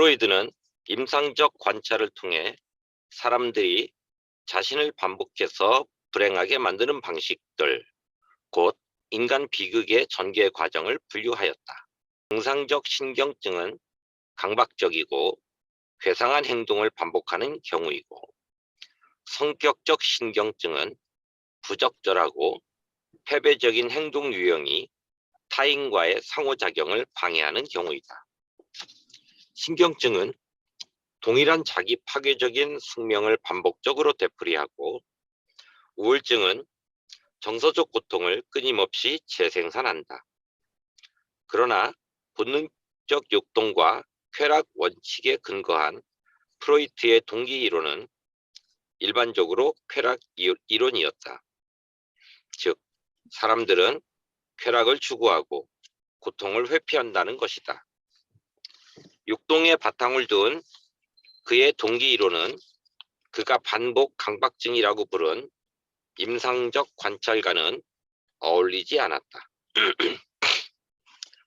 프로이드는 임상적 관찰을 통해 사람들이 자신을 반복해서 불행하게 만드는 방식들, 곧 인간 비극의 전개 과정을 분류하였다. 정상적 신경증은 강박적이고 괴상한 행동을 반복하는 경우이고, 성격적 신경증은 부적절하고 패배적인 행동 유형이 타인과의 상호작용을 방해하는 경우이다. 신경증은 동일한 자기 파괴적인 숙명을 반복적으로 되풀이하고, 우울증은 정서적 고통을 끊임없이 재생산한다. 그러나 본능적 욕동과 쾌락 원칙에 근거한 프로이트의 동기 이론은 일반적으로 쾌락 이론이었다. 즉, 사람들은 쾌락을 추구하고 고통을 회피한다는 것이다. 욕동에 바탕을 둔 그의 동기 이론은 그가 반복 강박증이라고 부른 임상적 관찰과는 어울리지 않았다.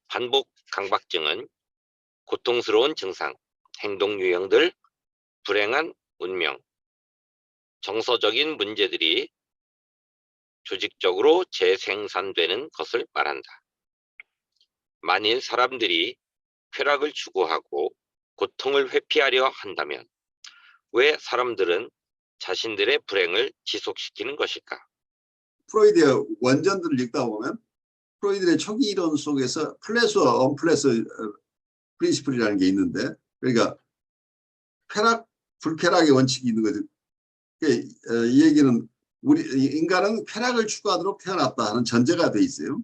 반복 강박증은 고통스러운 증상, 행동 유형들, 불행한 운명, 정서적인 문제들이 조직적으로 재생산되는 것을 말한다. 만일 사람들이 쾌락을 추구하고 고통을 회피하려 한다면 왜 사람들은 자신들의 불행을 지속시키는 것일까? 프로이드의 원전들을 읽다 보면 프로이드의 초기 이론 속에서 플래스와 언플래스 프린시플이라는 게 있는데, 그러니까 쾌락, 불쾌락의 원칙이 있는 거죠. 이 얘기는 우리 인간은 쾌락을 추구하도록 태어났다 하는 전제가 돼 있어요.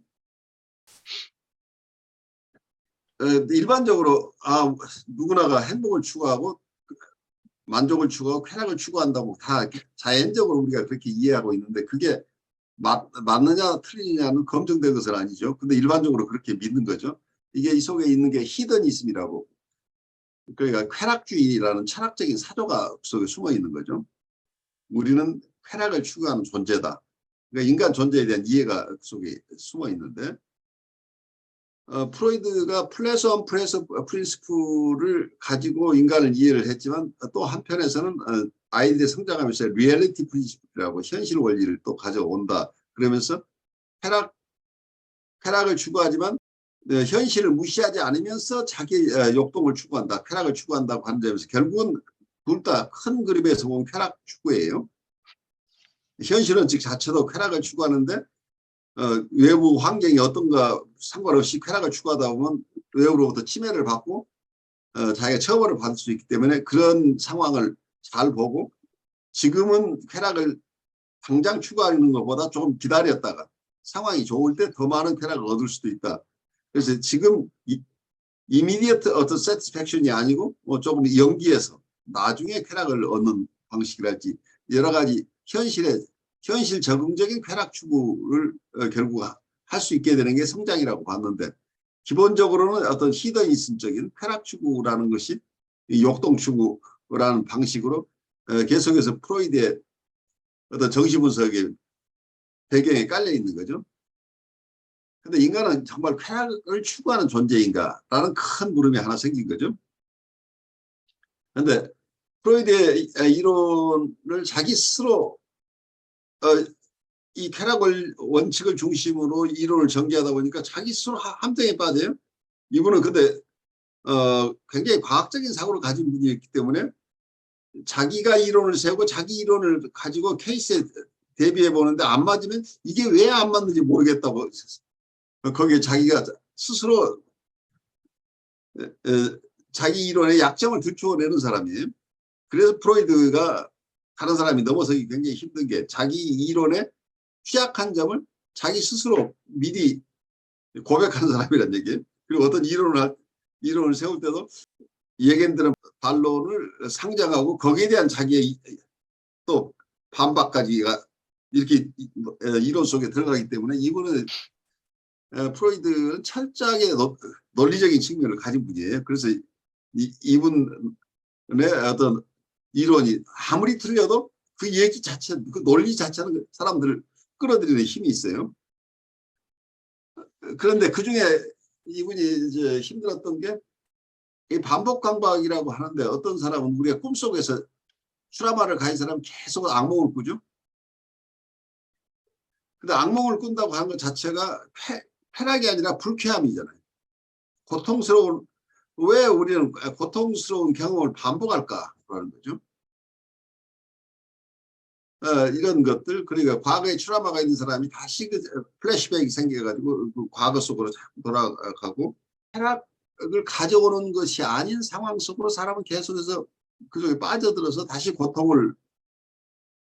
일반적으로 누구나가 행복을 추구하고 만족을 추구하고 쾌락을 추구한다고 다 자연적으로 우리가 그렇게 이해하고 있는데, 그게 맞느냐 틀리느냐는 검증된 것은 아니죠. 근데 일반적으로 그렇게 믿는 거죠. 이게 이 속에 있는 게 히더니즘이라고, 그러니까 쾌락주의라는 철학적인 사조가 속에 숨어 있는 거죠. 우리는 쾌락을 추구하는 존재다. 그러니까 인간 존재에 대한 이해가 그 속에 숨어 있는데, 프로이드가 플래스 언 플래스 프린시플을 가지고 인간을 이해를 했지만, 또 한편에서는 아이들이 성장하면서 리얼리티 프린시플이라고 현실 원리를 또 가져온다. 그러면서 쾌락을 추구하지만 현실을 무시하지 않으면서 자기 욕동을 추구한다, 쾌락을 추구한다고 하는 점에서 결국은 둘 다 큰 그림에서 보면 쾌락 추구예요. 현실은 즉 자체도 쾌락을 추구하는데 외부 환경이 어떤가 상관없이 쾌락을 추구하다 보면 외부로부터 침해를 받고 자기가 처벌을 받을 수 있기 때문에 그런 상황을 잘 보고 지금은 쾌락을 당장 추구하는 것보다 조금 기다렸다가 상황이 좋을 때 더 많은 쾌락을 얻을 수도 있다. 그래서 지금 이미디어트 어떤 세티스팩션이 아니고 조금 연기해서 나중에 쾌락을 얻는 방식이랄지 여러 가지 현실 적응적인 쾌락 추구를 결국 할 수 있게 되는 게 성장이라고 봤는데, 기본적으로는 어떤 히더니즘적인 쾌락 추구라는 것이 욕동 추구라는 방식으로 계속해서 프로이드의 어떤 정신분석의 배경에 깔려 있는 거죠. 근데 인간은 정말 쾌락을 추구하는 존재인가라는 큰 물음이 하나 생긴 거죠. 그런데 프로이드의 이론을 자기 스스로 이 쾌락을 원칙을 중심으로 이론을 전개하다 보니까 자기 스스로 함정에 빠져요. 이분은 근데 굉장히 과학적인 사고를 가진 분이었기 때문에 자기가 이론을 세우고 자기 이론을 가지고 케이스에 대비해 보는데 안 맞으면 이게 왜 안 맞는지 모르겠다고 거기에 자기가 스스로 자기 이론의 약점을 들추어내는 사람이에요. 그래서 프로이드가 다른 사람이 넘어서기 굉장히 힘든 게 자기 이론의 취약한 점을 자기 스스로 미리 고백하는 사람이란 얘기예요. 그리고 어떤 이론을 세울 때도 예견들은 반론을 상정하고 거기에 대한 자기의 또 반박까지가 이렇게 이론 속에 들어가기 때문에 이분은 프로이드는 철저하게 논리적인 측면을 가진 분이에요. 그래서 이분의 어떤 이론이 아무리 틀려도 그 얘기 자체, 그 논리 자체는 사람들을 끌어들이는 힘이 있어요. 그런데 그중에 이분이 이제 힘들었던 게 이 반복 강박이라고 하는데 어떤 사람은 우리가 꿈속에서 트라우마를 가진 사람은 계속 악몽을 꾸죠. 근데 악몽을 꾼다고 하는 것 자체가 쾌락이 아니라 불쾌함이잖아요. 고통스러운, 왜 우리는 고통스러운 경험을 반복할까 그러는 거죠. 이런 것들, 그러니까 과거에 트라우마가 있는 사람이 다시 그 플래시백이 생겨가지고 그 과거 속으로 자꾸 돌아가고, 쾌락을 가져오는 것이 아닌 상황 속으로 사람은 계속해서 그쪽에 빠져들어서 다시 고통을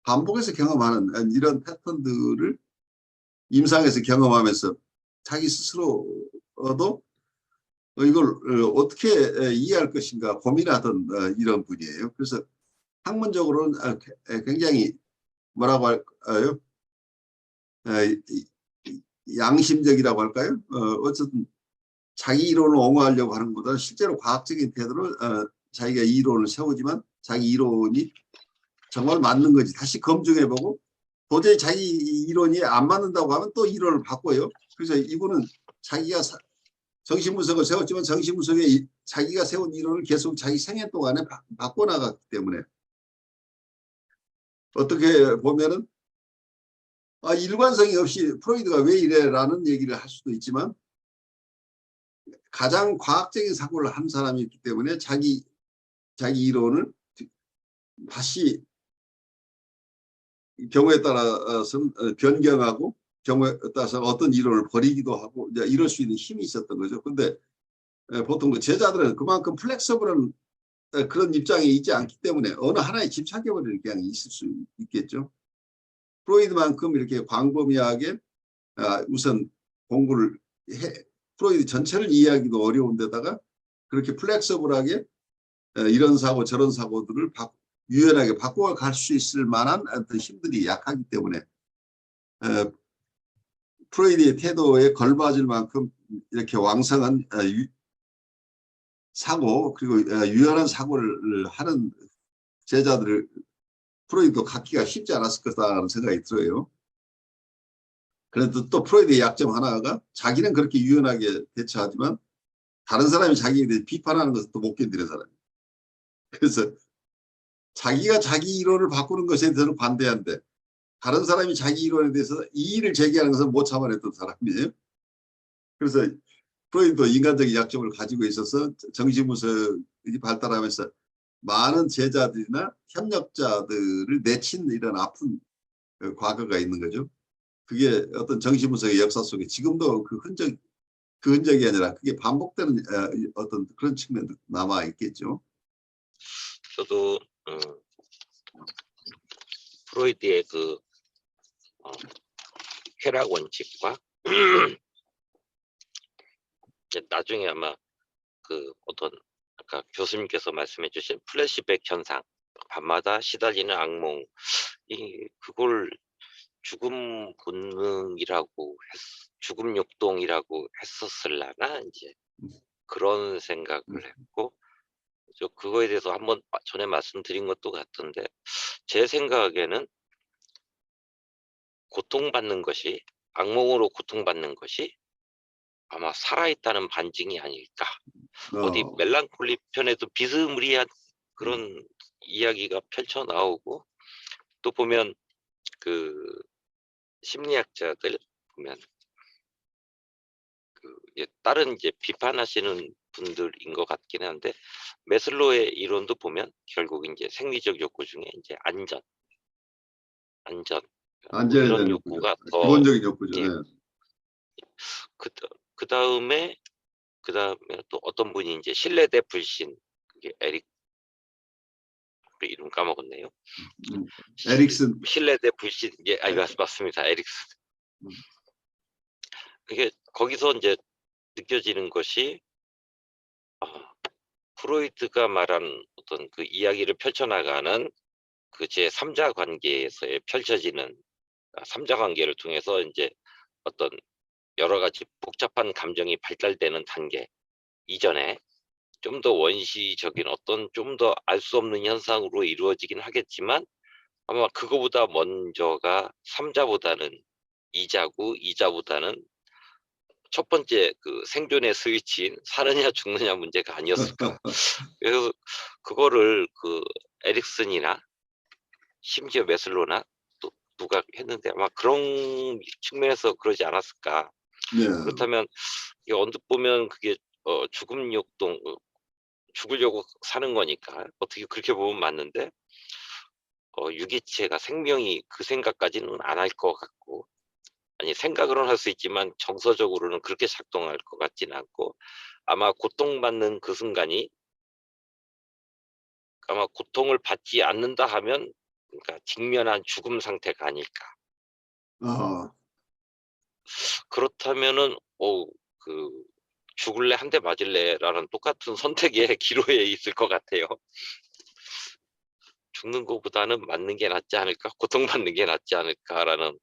반복해서 경험하는 이런 패턴들을 임상에서 경험하면서 자기 스스로도 이걸 어떻게 이해할 것인가 고민하던 이런 분이에요. 그래서 학문적으로는 굉장히 뭐라고 할까요? 양심적이라고 할까요? 어쨌든 자기 이론을 옹호하려고 하는 것보다 실제로 과학적인 태도로 자기가 이론을 세우지만 자기 이론이 정말 맞는 건지 다시 검증해보고, 도저히 자기 이론이 안 맞는다고 하면 또 이론을 바꿔요. 그래서 이분은 자기가 정신분석을 세웠지만 정신분석에 자기가 세운 이론을 계속 자기 생애 동안에 바꿔나갔기 때문에 어떻게 보면은 일관성이 없이 프로이드가 왜 이래라는 얘기를 할 수도 있지만, 가장 과학적인 사고를 한 사람이기 때문에 자기 이론을 다시 경우에 따라서는 변경하고 경우에 따라서 어떤 이론을 버리기도 하고 이럴 수 있는 힘이 있었던 거죠. 근데 보통 그 제자들은 그만큼 플렉서블한 그런 입장에 있지 않기 때문에 어느 하나에 집착해버리는 경향이 있을 수 있겠죠. 프로이드만큼 이렇게 광범위하게 우선 공부를 프로이드 전체를 이해하기도 어려운 데다가 그렇게 플렉서블하게 이런 사고 저런 사고들을 유연하게 바꿔갈 수 있을 만한 어떤 힘들이 약하기 때문에 프로이드의 태도에 걸맞을 만큼 이렇게 왕성한 사고, 그리고 유연한 사고를 하는 제자들을 프로이드도 갖기가 쉽지 않았을 거다라는 생각이 들어요. 그래도 또 프로이드의 약점 하나가 자기는 그렇게 유연하게 대처하지만 다른 사람이 자기에 대해 비판하는 것을 또 못 견디는 사람이에요. 그래서 자기가 자기 이론을 바꾸는 것에 대해서는 반대한데 다른 사람이 자기 이론에 대해서 이의를 제기하는 것을 못 참아냈던 사람이에요. 그래서 프로이드도 인간적인 약점을 가지고 있어서 정신분석이 발달하면서 많은 제자들이나 협력자들을 내친 이런 아픈 과거가 있는 거죠. 그게 어떤 정신분석의 역사 속에 지금도 그 흔적이 아니라 그게 반복되는 어떤 그런 측면도 남아 있겠죠. 저도 프로이드의 그 쾌락 원칙과 나중에 아마 그 어떤 아까 교수님께서 말씀해 주신 플래시백 현상, 밤마다 시달리는 악몽, 그걸 죽음 본능이라고 죽음 욕동이라고 했었을라나 이제 그런 생각을 했고, 저 그거에 대해서 한번 전에 말씀드린 것도 같은데 제 생각에는 고통받는 것이, 악몽으로 고통받는 것이 아마 살아있다는 반증이 아닐까. 어디 멜랑콜리 편에도 비스무리한 그런 이야기가 펼쳐 나오고, 또 보면 그 심리학자들 보면 다른 이제 비판하시는 분들인 것 같긴 한데, 메슬로의 이론도 보면 결국 이제 생리적 욕구 중에 이제 안전 뭐 이런 욕구가 더 기본적인 욕구죠. 예, 그 다음에 또 어떤 분이 이제 신뢰 대 불신, 그게 이름 까먹었네요. 에릭슨. 신뢰 대 불신, 맞습니다. 에릭슨. 이게 거기서 이제 느껴지는 것이 프로이트가 말한 어떤 그 이야기를 펼쳐나가는 그 제3자 관계에서의 펼쳐지는 3자 관계를 통해서 이제 어떤 여러 가지 복잡한 감정이 발달되는 단계 이전에 좀 더 원시적인 어떤 좀 더 알 수 없는 현상으로 이루어지긴 하겠지만, 아마 그거보다 먼저가 3자보다는 2자고 2자보다는 첫 번째 그 생존의 스위치인 사느냐 죽느냐 문제가 아니었을까. 그래서 그거를 그 에릭슨이나 심지어 매슬로나 또 누가 했는데 아마 그런 측면에서 그러지 않았을까. 네. 그렇다면 이 언뜻 보면 그게 죽음 욕동, 죽으려고 사는 거니까 어떻게 그렇게 보면 맞는데, 유기체가 생명이 그 생각까지는 안 할 것 같고, 아니 생각으로는 할 수 있지만 정서적으로는 그렇게 작동할 것 같지는 않고, 아마 고통받는 그 순간이, 아마 고통을 받지 않는다 하면 그러니까 직면한 죽음 상태가 아닐까. 어, 그렇다면은 그 죽을래 한 대 맞을래라는 똑같은 선택의 기로에 있을 것 같아요. 죽는 것보다는 맞는 게 낫지 않을까, 고통받는 게 낫지 않을까라는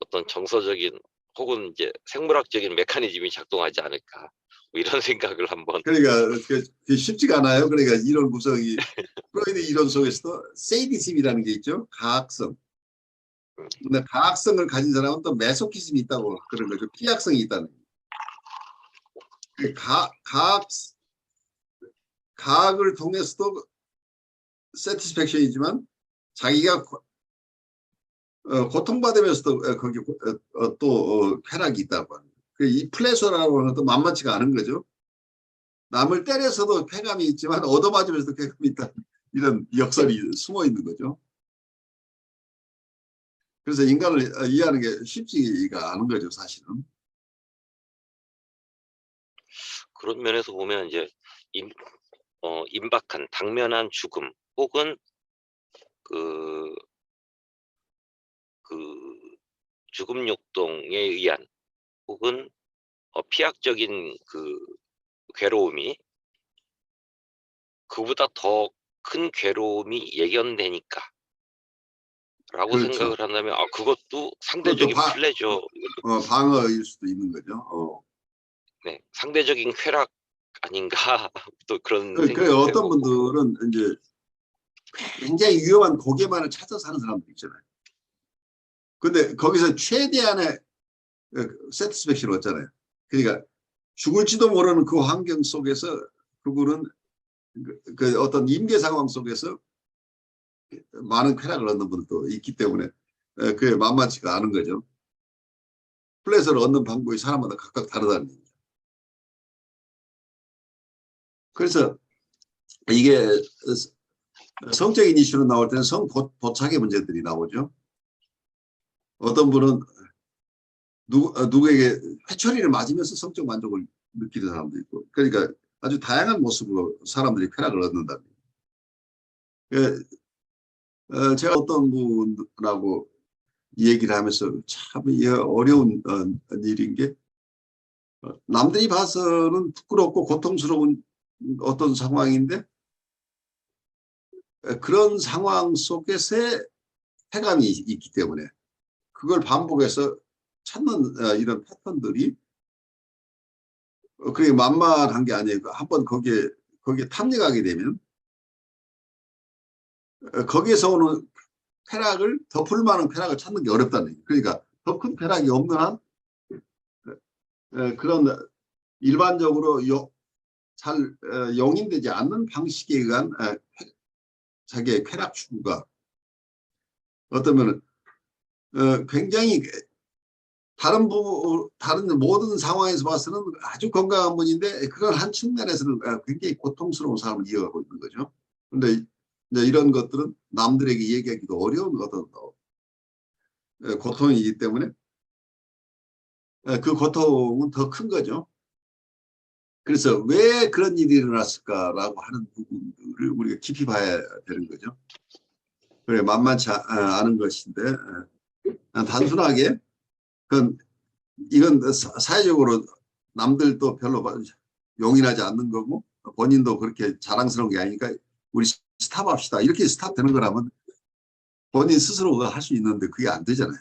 어떤 정서적인 혹은 이제 생물학적인 메커니즘이 작동하지 않을까, 뭐 이런 생각을 한번. 그러니까 그게 쉽지가 않아요. 그러니까 이론 구성이 프로이드 이론 속에서도 세이디즘이라는 게 있죠. 가학성. 음, 근데 가학성을 가진 사람은 또 메소키즘이 있다고 그런 거죠. 피약성이 있다는. 그 가학을 통해서도 세티스팩션이지만 자기가 고통받으면서도 거기 또 쾌락이 있다고 합니다. 이 플레저라고 하는 것도 만만치가 않은 거죠. 남을 때려서도 쾌감이 있지만 얻어맞으면서도 쾌감이 있다. 이런 역설이 숨어 있는 거죠. 그래서 인간을 이해하는 게 쉽지가 않은 거죠, 사실은. 그런 면에서 보면 이제 임박한 당면한 죽음 혹은 그, 그 죽음 욕동에 의한 혹은 피약적인 그 괴로움이, 그보다 더 큰 괴로움이 예견되니까 라고 그렇죠. 생각을 한다면, 그것도 그것도 상대적인 플레저, 방어일 수도 있는 거죠. 네, 상대적인 쾌락 아닌가. 또 그런 그래 생각도 어떤 해보고. 분들은 이제 굉장히 위험한 고개만을 찾아서 사는 사람들 있잖아요. 근데 거기서 최대한의 세티스팩션을 얻잖아요. 그러니까 죽을지도 모르는 그 환경 속에서 그분은 그 어떤 임계 상황 속에서 많은 쾌락을 얻는 분도 있기 때문에 그게 만만치가 않은 거죠. 플랫을 얻는 방법이 사람마다 각각 다르다는 얘기죠. 그래서 이게 성적인 이슈로 나올 때는 성도착의 문제들이 나오죠. 어떤 분은 누구에게 회초리를 맞으면서 성적 만족을 느끼는 사람도 있고, 그러니까 아주 다양한 모습으로 사람들이 쾌락을 얻는다. 제가 어떤 분하고 얘기를 하면서 참 어려운 일인 게, 남들이 봐서는 부끄럽고 고통스러운 어떤 상황인데 그런 상황 속에서의 쾌감이 있기 때문에 그걸 반복해서 찾는 이런 패턴들이 그게 만만한 게 아니에요. 한번 거기에 탐닉하게 되면 거기에서 오는 쾌락을 덮을 만한 쾌락을 찾는 게 어렵다는 얘기예요. 그러니까 더 큰 쾌락이 없는 한 그런 일반적으로 잘 용인되지 않는 방식에 의한 자기의 쾌락 추구가 어떠면 굉장히 다른 모든 상황에서 봐서는 아주 건강한 분인데 그런 한 측면에서는 굉장히 고통스러운 삶을 이어가고 있는 거죠. 그런데 이런 것들은 남들에게 얘기하기도 어려운 어떤 고통이기 때문에 그 고통은 더 큰 거죠. 그래서 왜 그런 일이 일어났을까라고 하는 부분들을 우리가 깊이 봐야 되는 거죠. 그래 만만치 않은 것인데 단순하게 그건 이건 사회적으로 남들도 별로 용인하지 않는 거고 본인도 그렇게 자랑스러운 게 아니니까 우리 스탑합시다. 이렇게 스탑되는 거라면 본인 스스로가 할 수 있는데 그게 안 되잖아요.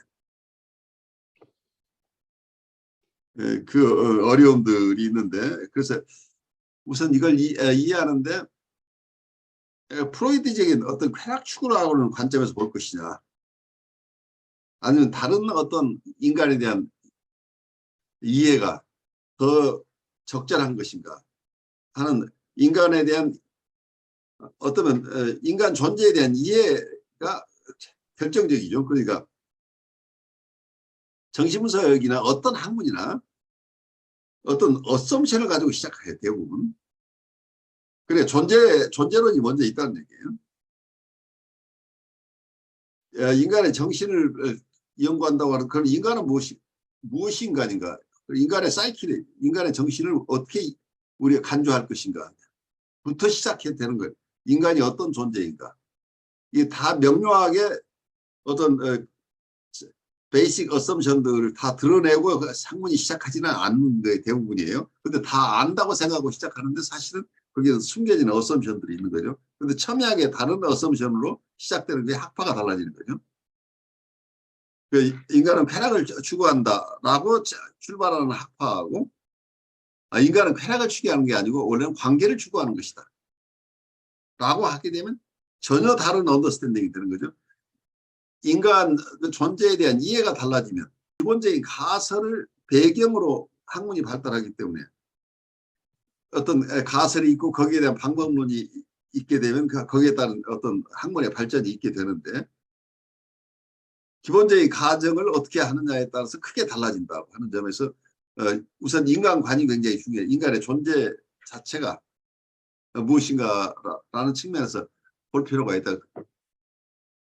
그 어려움들이 있는데 그래서 우선 이걸 이해하는데 프로이드적인 어떤 쾌락 추구라고 하는 관점에서 볼 것이냐 아니면 다른 어떤 인간에 대한 이해가 더 적절한 것인가 하는 인간에 대한 어쩌면 인간 존재에 대한 이해가 결정적이죠. 그러니까 정신분석이나 어떤 학문이나 어떤 어썸션을 가지고 시작해요. 대부분. 그래 존재론이 먼저 있다는 얘기예요. 인간의 정신을 연구한다고 하는 그런 인간은 무엇이 인간인가? 인간의 사이키를 인간의 정신을 어떻게 우리가 간주할 것인가 부터 시작해야 되는 거예요. 인간이 어떤 존재인가? 이게 다 명료하게 어떤 베이직 어썸션들을 다 드러내고 학문이 시작하지는 않는 게 대부분이에요. 근데 다 안다고 생각하고 시작하는데 사실은 거기에 숨겨진 어썸션들이 있는 거죠. 근데 첨예하게 다른 어썸션으로 시작되는 게 학파가 달라지는 거죠. 그 인간은 쾌락을 추구한다라고 출발하는 학파하고 인간은 쾌락을 추구하는 게 아니고 원래는 관계를 추구하는 것이다. 라고 하게 되면 전혀 다른 언더스탠딩이 되는 거죠. 인간 존재에 대한 이해가 달라지면 기본적인 가설을 배경으로 학문이 발달하기 때문에 어떤 가설이 있고 거기에 대한 방법론이 있게 되면 거기에 따른 어떤 학문의 발전이 있게 되는데 기본적인 가정을 어떻게 하느냐에 따라서 크게 달라진다고 하는 점에서 우선 인간관이 굉장히 중요해요. 인간의 존재 자체가 무엇인가라는 측면에서 볼 필요가 있다.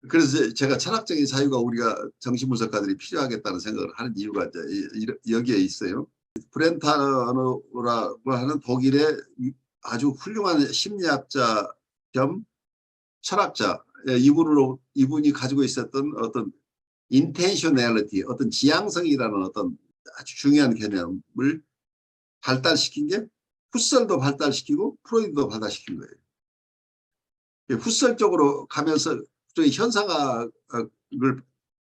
그래서 제가 철학적인 자유가 우리가 정신분석가들이 필요하겠다는 생각을 하는 이유가 이제 여기에 있어요. 브렌타너라고 하는 독일의 아주 훌륭한 심리학자 겸 철학자, 이분이 가지고 있었던 어떤 인텐셔널리티, 어떤 지향성이라는 어떤 아주 중요한 개념을 발달시킨 게 후설도 발달시키고 프로이드도 발달시킨 거예요. 후설 쪽으로 가면서 현상학을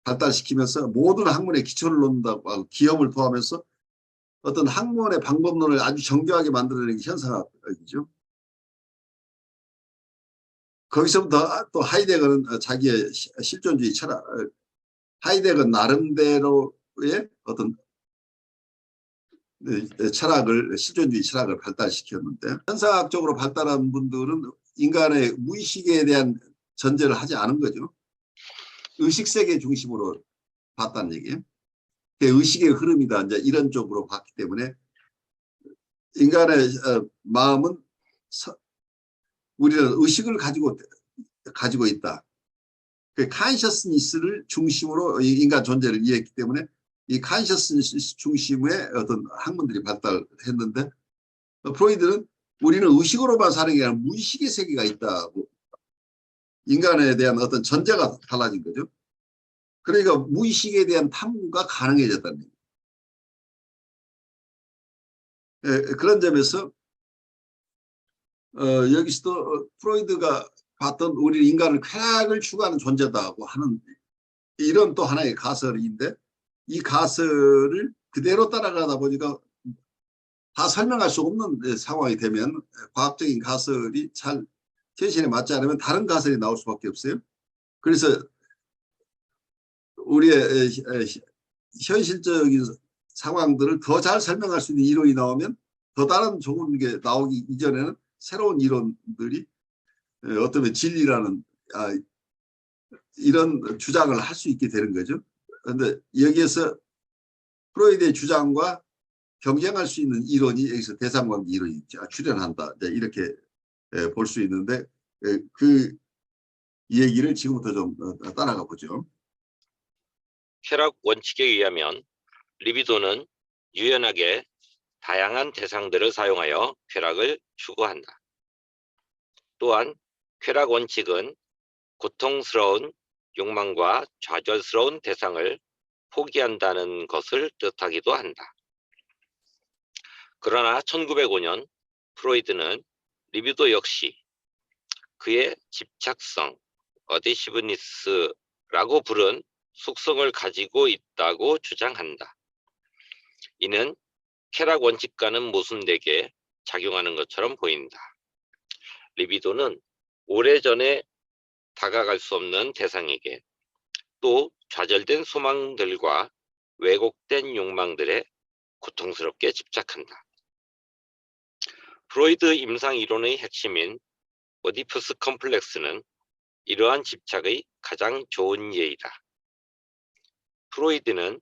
발달시키면서 모든 학문의 기초를 놓는다고 하고 기염을 포함해서 어떤 학문의 방법론을 아주 정교하게 만들어내는 게 현상학이죠. 거기서부터 또 하이데거는 자기의 실존주의 철학, 하이데거는 나름대로의 어떤 실존주의 철학을 발달시켰는데 현상학적으로 발달한 분들은 인간의 무의식에 대한 전제를 하지 않은 거죠. 의식세계 중심으로 봤다는 얘기예요. 의식의 흐름이다 이제 이런 쪽으로 봤기 때문에 인간의 마음은 우리는 의식을 가지고 있다. 그 카인셔스니스를 중심으로 인간 존재를 이해했기 때문에 이 카인셔스니스 중심의 어떤 학문들이 발달했는데 프로이드는 우리는 의식으로만 사는 게 아니라 무의식의 세계가 있다고 인간에 대한 어떤 전제가 달라진 거죠. 그러니까 무의식에 대한 탐구가 가능해졌다는 얘기예요. 그런 점에서 여기서도 프로이드가 봤던 우리 인간은 쾌락을 추구하는 존재다고 하는 이런 또 하나의 가설인데 이 가설을 그대로 따라가다 보니까 다 설명할 수 없는 상황이 되면 과학적인 가설이 잘 현실에 맞지 않으면 다른 가설이 나올 수밖에 없어요. 그래서 우리의 현실적인 상황들을 더 잘 설명할 수 있는 이론이 나오면 더 다른 좋은 게 나오기 이전에는 새로운 이론들이 어쩌면 진리라는 이런 주장을 할 수 있게 되는 거죠. 그런데 여기에서 프로이드의 주장과 경쟁할 수 있는 이론이 여기서 대상관계 이론이 출현한다. 이렇게 볼 수 있는데 그 얘기를 지금부터 좀 따라가 보죠. 쾌락 원칙에 의하면 리비도는 유연하게 다양한 대상들을 사용하여 쾌락을 추구한다. 또한 쾌락 원칙은 고통스러운 욕망과 좌절스러운 대상을 포기한다는 것을 뜻하기도 한다. 그러나 1905년 프로이드는 리비도 역시 그의 집착성, 어디시브니스라고 부른 속성을 가지고 있다고 주장한다. 이는 쾌락 원칙과는 모순되게 작용하는 것처럼 보인다. 리비도는 오래전에 다가갈 수 없는 대상에게 또 좌절된 소망들과 왜곡된 욕망들에 고통스럽게 집착한다. 프로이드 임상 이론의 핵심인 오디푸스 컴플렉스는 이러한 집착의 가장 좋은 예이다. 프로이드는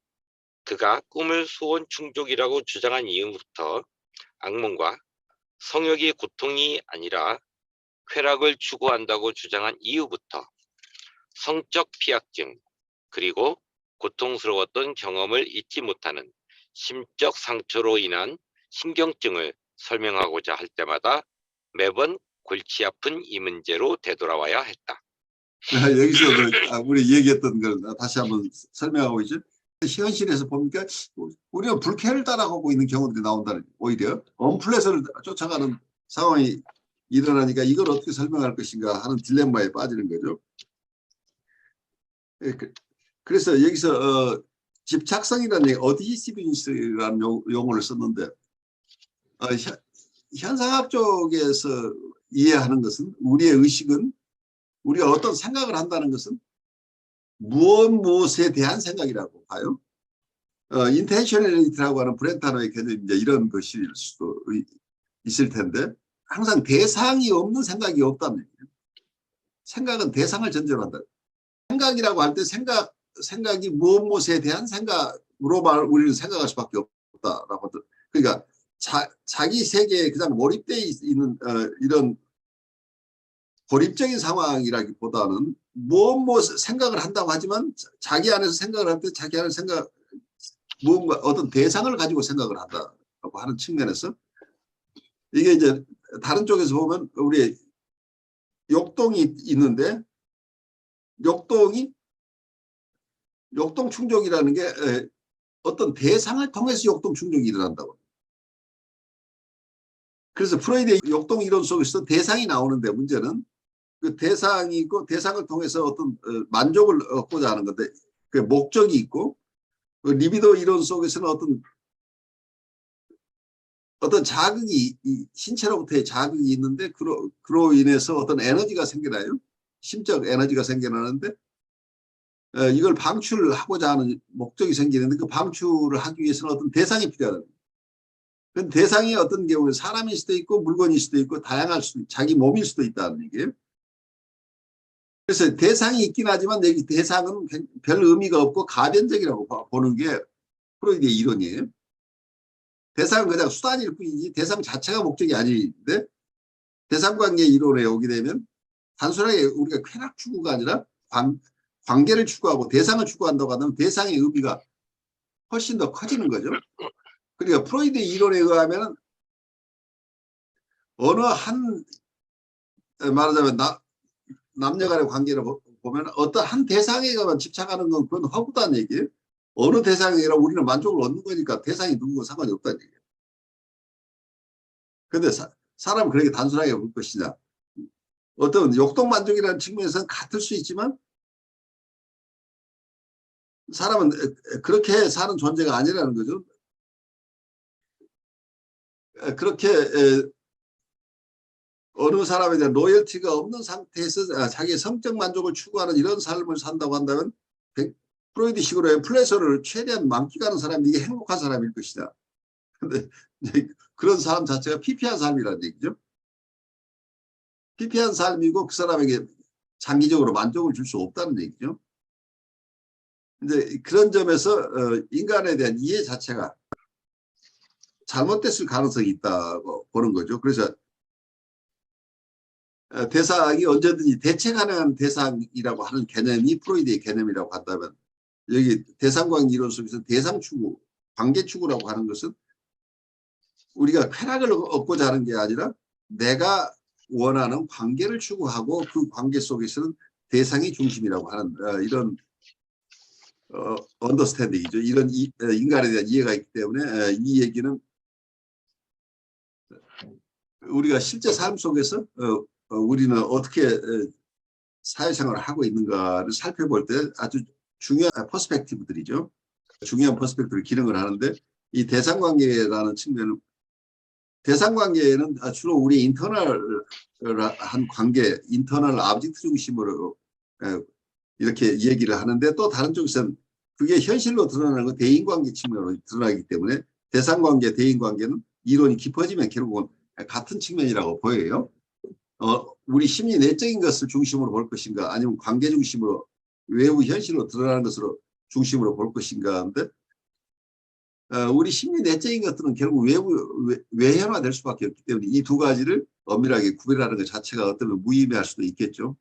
그가 꿈을 소원 충족이라고 주장한 이후부터 악몽과 성욕이 고통이 아니라 쾌락을 추구한다고 주장한 이후부터 성적 피약증 그리고 고통스러웠던 경험을 잊지 못하는 심적 상처로 인한 신경증을 설명하고자 할 때마다 매번 골치 아픈 이 문제로 되돌아와야 했다. 여기서도 우리 얘기했던 걸 다시 한번 설명하고 있죠. 현실에서 보니까 우리가 불쾌를 따라가고 있는 경우들이 나온다는, 오히려 언플레저를 쫓아가는 상황이 일어나니까 이걸 어떻게 설명할 것인가 하는 딜레마에 빠지는 거죠. 그래서 여기서 집착성이라는 얘기, 어디시비니스라는 용어를 썼는데, 현상학 쪽에서 이해하는 것은, 우리의 의식은, 우리가 어떤 생각을 한다는 것은 무엇에 대한 생각이라고 봐요. 인텐셔널리티라고 하는 브렌타노의 개념이 이제 이런 것일 수도 있을 텐데, 항상 대상이 없는 생각이 없다는 얘기예요. 생각은 대상을 전제로 한다. 생각이라고 할 때 생각이 무엇에 대한 생각으로만 우리는 생각할 수밖에 없다라고. 그러니까 자기 세계에 그냥 몰입되어 있는 이런 고립적인 상황이라기보다는 무엇 생각을 한다고 하지만 자기 안에서 생각을 할 때 자기 안에서 무언가 어떤 대상을 가지고 생각을 한다고 하는 측면에서, 이게 이제 다른 쪽에서 보면 우리 욕동이 있는데, 욕동 충족이라는 게 어떤 대상을 통해서 욕동 충족이 일어난다고. 그래서 프로이드의 욕동 이론 속에서 대상이 나오는데, 문제는 그 대상이 있고 대상을 통해서 어떤 만족을 얻고자 하는 건데, 그 목적이 있고, 그 리비도 이론 속에서는 어떤 자극이, 신체로부터의 자극이 있는데, 그로 인해서 어떤 에너지가 생겨나요. 심적 에너지가 생겨나는데, 이걸 방출하고자 하는 목적이 생기는데, 그 방출을 하기 위해서는 어떤 대상이 필요하다. 그 대상이 어떤 경우에 사람일 수도 있고 물건일 수도 있고 다양할 수도 있고 자기 몸일 수도 있다는 얘기예요. 그래서 대상이 있긴 하지만 여기 대상은 별 의미가 없고 가변적이라고 보는 게 프로이드의 이론이에요. 대상은 그냥 수단일 뿐이지 대상 자체가 목적이 아닌데, 대상관계 이론에 오게 되면 단순하게 우리가 쾌락 추구가 아니라 관계를 추구하고 대상을 추구한다고 하면 대상의 의미가 훨씬 더 커지는 거죠. 그러니까 프로이드의 이론에 의하면 어느 한, 말하자면 남녀 간의 관계를 보면 어떤 한 대상에만 집착하는 건 그건 허구다는 얘기예요. 어느 대상이라 우리는 만족을 얻는 거니까 대상이 누구고 상관이 없다는 얘기예요. 그런데 사람은 그렇게 단순하게 볼 것이냐. 어떤 욕동 만족이라는 측면에서는 같을 수 있지만 사람은 그렇게 사는 존재가 아니라는 거죠. 그렇게 어느 사람에 대한 로열티가 없는 상태에서 자기의 성적 만족을 추구하는 이런 삶을 산다고 한다면, 프로이드식으로 플레저를 최대한 만끽하는 사람이 이게 행복한 사람일 것이다. 근데 그런 사람 자체가 피폐한 삶이라는 얘기죠. 피폐한 삶이고 그 사람에게 장기적으로 만족을 줄 수 없다는 얘기죠. 근데 그런 점에서 인간에 대한 이해 자체가 잘못됐을 가능성이 있다고 보는 거죠. 그래서 대상이 언제든지 대체 가능한 대상이라고 하는 개념이 프로이드의 개념이라고 한다면, 여기 대상관계 이론 속에서 대상 추구, 관계 추구라고 하는 것은 우리가 쾌락을 얻고자 하는 게 아니라 내가 원하는 관계를 추구하고 그 관계 속에서는 대상이 중심이라고 하는 이런 언더스탠딩이죠. 이런 인간에 대한 이해가 있기 때문에 이 얘기는 우리가 실제 삶 속에서 우리는 어떻게 사회생활을 하고 있는가를 살펴볼 때 아주 중요한 퍼스펙티브들이죠. 중요한 퍼스펙티브를 기능을 하는데, 이 대상관계라는 측면은, 대상관계는 주로 우리 인터널한 관계, 인터널 아브젝트 중심으로 이렇게 얘기를 하는데, 또 다른 쪽에서는 그게 현실로 드러나는 건 대인관계 측면으로 드러나기 때문에 대상관계, 대인관계는 이론이 깊어지면 결국은 같은 측면이라고 보여요. 우리 심리 내적인 것을 중심으로 볼 것인가 아니면 관계 중심으로 외부 현실로 드러나는 것으로 중심으로 볼 것인가 하는데 우리 심리 내적인 것들은 결국 외현화될 수밖에 없기 때문에 이 두 가지를 엄밀하게 구별하는 것 자체가 어쩌면 무의미할 수도 있겠죠.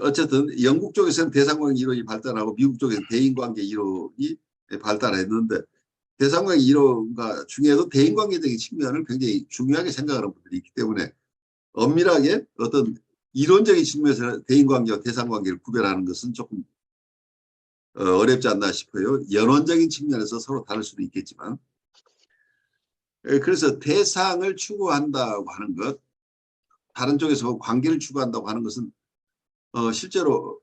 어쨌든 영국 쪽에서는 대상관계 이론이 발달하고 미국 쪽에서는 대인관계 이론이 발달했는데 대상관계 이론과 중에도 대인관계적인 측면을 굉장히 중요하게 생각하는 분들이 있기 때문에 엄밀하게 어떤 이론적인 측면에서 대인관계와 대상관계를 구별하는 것은 조금 어렵지 않나 싶어요. 연원적인 측면에서 서로 다를 수도 있겠지만 그래서 대상을 추구한다고 하는 것 다른 쪽에서 관계를 추구한다고 하는 것은 실제로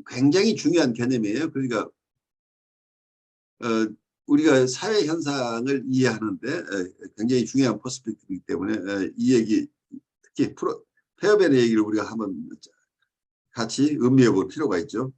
굉장히 중요한 개념이에요. 그러니까 우리가 사회 현상을 이해하는데 굉장히 중요한 퍼스펙티브이기 때문에 이 얘기 특히 페어벤의 얘기를 우리가 한번 같이 음미해 볼 필요가 있죠.